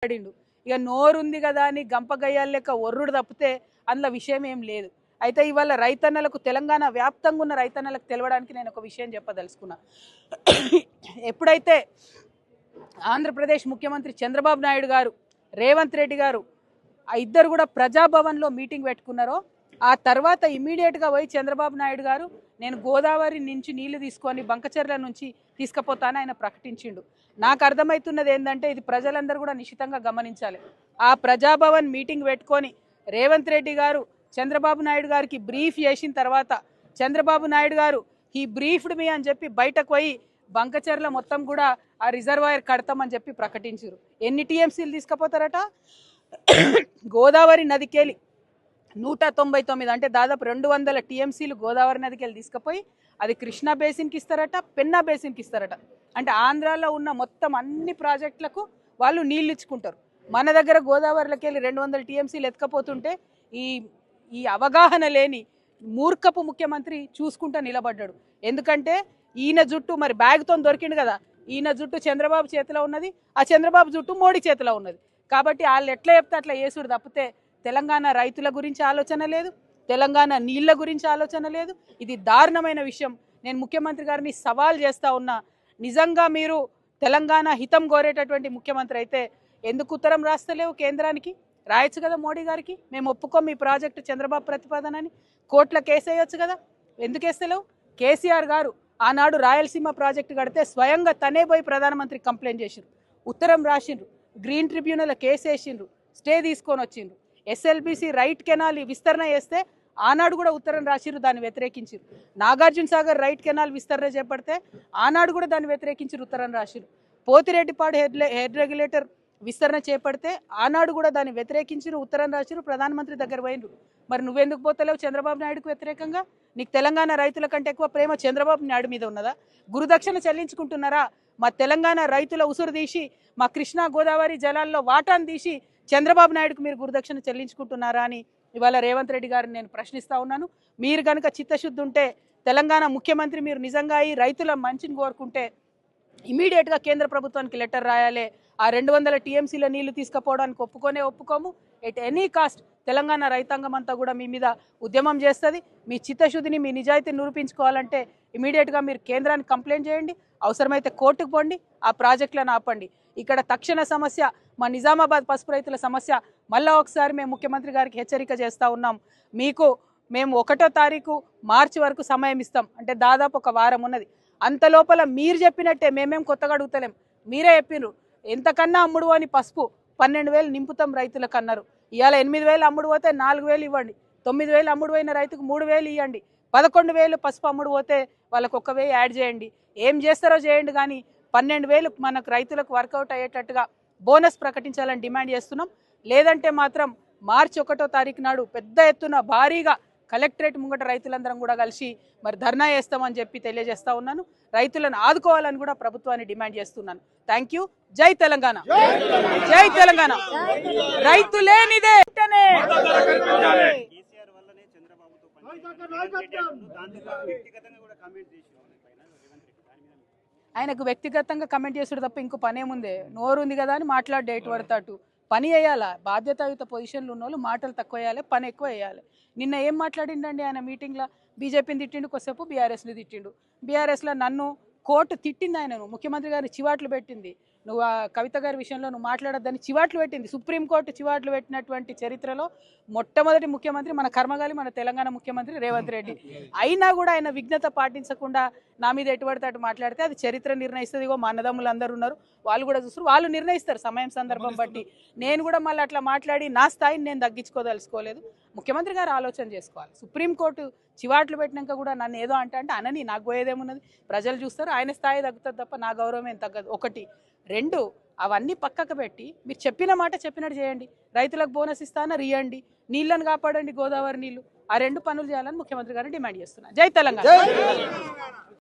మాట్లాడిండు. ఇక నోరుంది కదా అని గంపగయ్యాల లెక్క ఒర్రుడు తప్పితే అందులో విషయం ఏం లేదు. అయితే ఇవాళ రైతన్నలకు తెలంగాణ వ్యాప్తంగా ఉన్న రైతన్నలకు తెలవడానికి నేను ఒక విషయం చెప్పదలుచుకున్నా. ఎప్పుడైతే ఆంధ్రప్రదేశ్ ముఖ్యమంత్రి చంద్రబాబు నాయుడు గారు, రేవంత్ రెడ్డి గారు ఆ ఇద్దరు కూడా ప్రజాభవన్లో మీటింగ్ పెట్టుకున్నారో ఆ తర్వాత ఇమీడియట్గా పోయి చంద్రబాబు నాయుడు గారు నేను గోదావరి నుంచి నీళ్లు తీసుకొని బంకచెర్ల నుంచి తీసుకుపోతానని ఆయన ప్రకటించిండు. నాకు అర్థమవుతున్నది ఏంటంటే ఇది ప్రజలందరూ కూడా నిశ్చితంగా గమనించాలి. ఆ ప్రజాభవన్ మీటింగ్ పెట్టుకొని రేవంత్ రెడ్డి గారు చంద్రబాబు నాయుడు గారికి బ్రీఫ్ చేసిన తర్వాత చంద్రబాబు నాయుడు గారు ఈ బ్రీఫ్డ్ మీ అని చెప్పి బయటకు పోయి బంకచెర్ల మొత్తం కూడా ఆ రిజర్వాయర్ కడతామని చెప్పి ప్రకటించారు. ఎన్ని టీఎంసీలు తీసుకుపోతారట? గోదావరి నదికెళ్ళి 199 అంటే దాదాపు 200 టీఎంసీలు గోదావరి నదికెళ్ళి తీసుకుపోయి అది కృష్ణా బేసిన్కి ఇస్తారట, పెన్నా బేసిన్కి ఇస్తారట. అంటే ఆంధ్రాలో ఉన్న మొత్తం అన్ని ప్రాజెక్టులకు వాళ్ళు నీళ్ళు ఇచ్చుకుంటారు. మన దగ్గర గోదావరిలోకి వెళ్ళి 200 టీఎంసీలు ఎత్తుకపోతుంటే ఈ అవగాహన లేని మూర్ఖపు ముఖ్యమంత్రి చూసుకుంటా నిలబడ్డాడు. ఎందుకంటే ఈయన జుట్టు మరి బ్యాగ్తో దొరికిండు కదా, ఈయన జుట్టు చంద్రబాబు చేతిలో ఉన్నది, ఆ చంద్రబాబు జుట్టు మోడీ చేతిలో ఉన్నది. కాబట్టి వాళ్ళు ఎట్లా చెప్తే అట్లా చేసుడు తప్పితే తెలంగాణ రైతుల గురించి ఆలోచన లేదు, తెలంగాణ నీళ్ల గురించి ఆలోచన లేదు. ఇది దారుణమైన విషయం. నేను ముఖ్యమంత్రి గారిని సవాల్ చేస్తా ఉన్నా, నిజంగా మీరు తెలంగాణ హితం కోరేటటువంటి ముఖ్యమంత్రి అయితే ఎందుకు ఉత్తరం రాస్తలేవు కేంద్రానికి? రాయొచ్చు కదా మోడీ గారికి, మేము ఒప్పుకోం మీ ప్రాజెక్టు చంద్రబాబు ప్రతిపాదనని, కోర్టులో కేసు వేయొచ్చు కదా, ఎందుకు వేస్తలేవు? కేసీఆర్ గారు ఆనాడు రాయలసీమ ప్రాజెక్టు కడితే స్వయంగా తనే పోయి ప్రధానమంత్రికి కంప్లైంట్ చేసిండ్రు, ఉత్తరం రాసిండ్రు, గ్రీన్ ట్రిబ్యునల్ కేసు వేసిండ్రు, స్టే తీసుకొని వచ్చిండ్రు. ఎస్ఎల్బిసి రైట్ కెనాల్ విస్తరణ చేస్తే ఆనాడు కూడా ఉత్తరం రాసిరు, దాన్ని వ్యతిరేకించారు. నాగార్జున సాగర్ రైట్ కెనాల్ విస్తరణ చేపడితే ఆనాడు కూడా దాన్ని వ్యతిరేకించారు, ఉత్తరం రాసిరు. పోతిరెడ్డిపాడు హెడ్ రెగ్యులేటర్ విస్తరణ చేపడితే ఆనాడు కూడా దాన్ని వ్యతిరేకించారు, ఉత్తరం రాసిరు, ప్రధానమంత్రి దగ్గర పోయినరు. మరి నువ్వెందుకు పోతలేవు చంద్రబాబు నాయుడుకు వ్యతిరేకంగా? నీకు తెలంగాణ రైతుల కంటే ఎక్కువ ప్రేమ చంద్రబాబు నాయుడు మీద ఉన్నదా? గురుదక్షిణ చెల్లించుకుంటున్నారా? మా తెలంగాణ రైతుల ఉసురు తీసి మా కృష్ణా గోదావరి జలాల్లో వాటాను తీసి చంద్రబాబు నాయుడుకు మీరు గురుదక్షిణ చెల్లించుకుంటున్నారా అని ఇవాళ రేవంత్ రెడ్డి గారిని నేను ప్రశ్నిస్తూ ఉన్నాను. మీరు కనుక చిత్తశుద్ధి ఉంటే తెలంగాణ ముఖ్యమంత్రి మీరు నిజంగా ఈ రైతుల మంచిని కోరుకుంటే ఇమీడియట్గా కేంద్ర ప్రభుత్వానికి లెటర్ రాయాలి. ఆ 200 టీఎంసీల నీళ్లు తీసుకుపోవడానికి ఒప్పుకోము. ఎట్ ఎనీ కాస్ట్ తెలంగాణ రైతాంగం అంతా కూడా మీ మీద ఉద్యమం చేస్తుంది. మీ చిత్తశుద్ధిని, మీ నిజాయితీని నిరూపించుకోవాలంటే ఇమీడియట్గా మీరు కేంద్రానికి కంప్లైంట్ చేయండి, అవసరమైతే కోర్టుకు పోండి, ఆ ప్రాజెక్టులను ఆపండి. ఇక్కడ తక్షణ సమస్య మా నిజామాబాద్ పసుపు రైతుల సమస్య. మళ్ళీ ఒకసారి మేము ముఖ్యమంత్రి గారికి హెచ్చరిక చేస్తూ ఉన్నాం, మేము 1వ తారీఖు మార్చి వరకు సమయం ఇస్తాం, అంటే దాదాపు ఒక వారం ఉన్నది. అంత లోపల మీరు చెప్పినట్టే మేమేం కొత్తగా అడుగుతలేం, మీరే చెప్పినారు ఎంతకన్నా అమ్ముడు అని పసుపు 12,000 నింపుతాం రైతులకు అన్నారు. ఇవాళ 8,000 అమ్ముడు పోతే 4,000 ఇవ్వండి, 9,000 అమ్ముడు పోయిన రైతుకు 3,000 ఇవ్వండి, 11,000 పసుపు అమ్ముడు పోతే వాళ్ళకు 1,000 యాడ్ చేయండి. ఏం చేస్తారో చేయండి, కానీ 12,000 మనకు రైతులకు వర్కౌట్ అయ్యేటట్టుగా బోనస్ ప్రకటించాలని డిమాండ్ చేస్తున్నాం. లేదంటే మాత్రం మార్చి 1వ తారీఖు నాడు పెద్ద ఎత్తున భారీగా కలెక్టరేట్ ముంగట రైతులందరం కూడా కలిసి మరి ధర్నా చేస్తామని చెప్పి తెలియజేస్తా ఉన్నాను. రైతులను ఆదుకోవాలని కూడా ప్రభుత్వాన్ని డిమాండ్ చేస్తున్నాను. Thank you. జై తెలంగాణ, జై తెలంగాణ. రైతులేనిదే ఆయనకు వ్యక్తిగతంగా కమెంట్ చేసుడు తప్ప ఇంకో పనేముందే? నోరు ఉంది కదా అని మాట్లాడే ఎటు పడతాటు. పని వేయాలా, బాధ్యతాయుత పొజిషన్లు ఉన్న వాళ్ళు మాటలు తక్కువ వేయాలి, పని ఎక్కువ వేయాలి. నిన్న ఏం మాట్లాడిండండి ఆయన మీటింగ్లో? బీజేపీని తిట్టిండు, కొద్దిసేపు బీఆర్ఎస్ని తిట్టిండు. బీఆర్ఎస్లో నన్ను కోర్టు తిట్టింది, ఆయనను ముఖ్యమంత్రి గారిని చివాట్లు పెట్టింది. నువ్వు ఆ కవిత గారి విషయంలో నువ్వు మాట్లాడొద్దని చివాట్లు పెట్టింది. సుప్రీంకోర్టు చివాట్లు పెట్టినటువంటి చరిత్రలో మొట్టమొదటి ముఖ్యమంత్రి మన కర్మగాలి మన తెలంగాణ ముఖ్యమంత్రి రేవంత్ రెడ్డి. అయినా కూడా ఆయన విఘ్నత పాటించకుండా నా మీద ఎటువంటి అటు మాట్లాడితే అది చరిత్ర నిర్ణయిస్తుంది. ఇగో మా అన్నదమ్ములు అందరూ ఉన్నారు, వాళ్ళు కూడా చూస్తారు, వాళ్ళు నిర్ణయిస్తారు సమయం సందర్భం బట్టి. నేను కూడా మళ్ళీ అట్లా మాట్లాడి నా స్థాయిని నేను తగ్గించుకోదలుచుకోలేదు. ముఖ్యమంత్రి గారు ఆలోచన చేసుకోవాలి. సుప్రీంకోర్టు చివాట్లు పెట్టినాక కూడా నన్ను ఏదో అంటే అనని, నాకు పోయేదేమున్నది? ప్రజలు చూస్తారు, ఆయన స్థాయి తగ్గుతుంది తప్ప నా గౌరవం ఏం తగ్గదు. 1, 2 అవన్నీ పక్కకు పెట్టి మీరు చెప్పిన మాట చెప్పినట్టు చేయండి. రైతులకు బోనస్ ఇస్తానని ఇవ్వండి, నీళ్లను కాపాడండి, గోదావరి నీళ్లు. ఆ 2 పనులు చేయాలని ముఖ్యమంత్రి గారిని డిమాండ్ చేస్తున్నా. జై తెలంగాణ.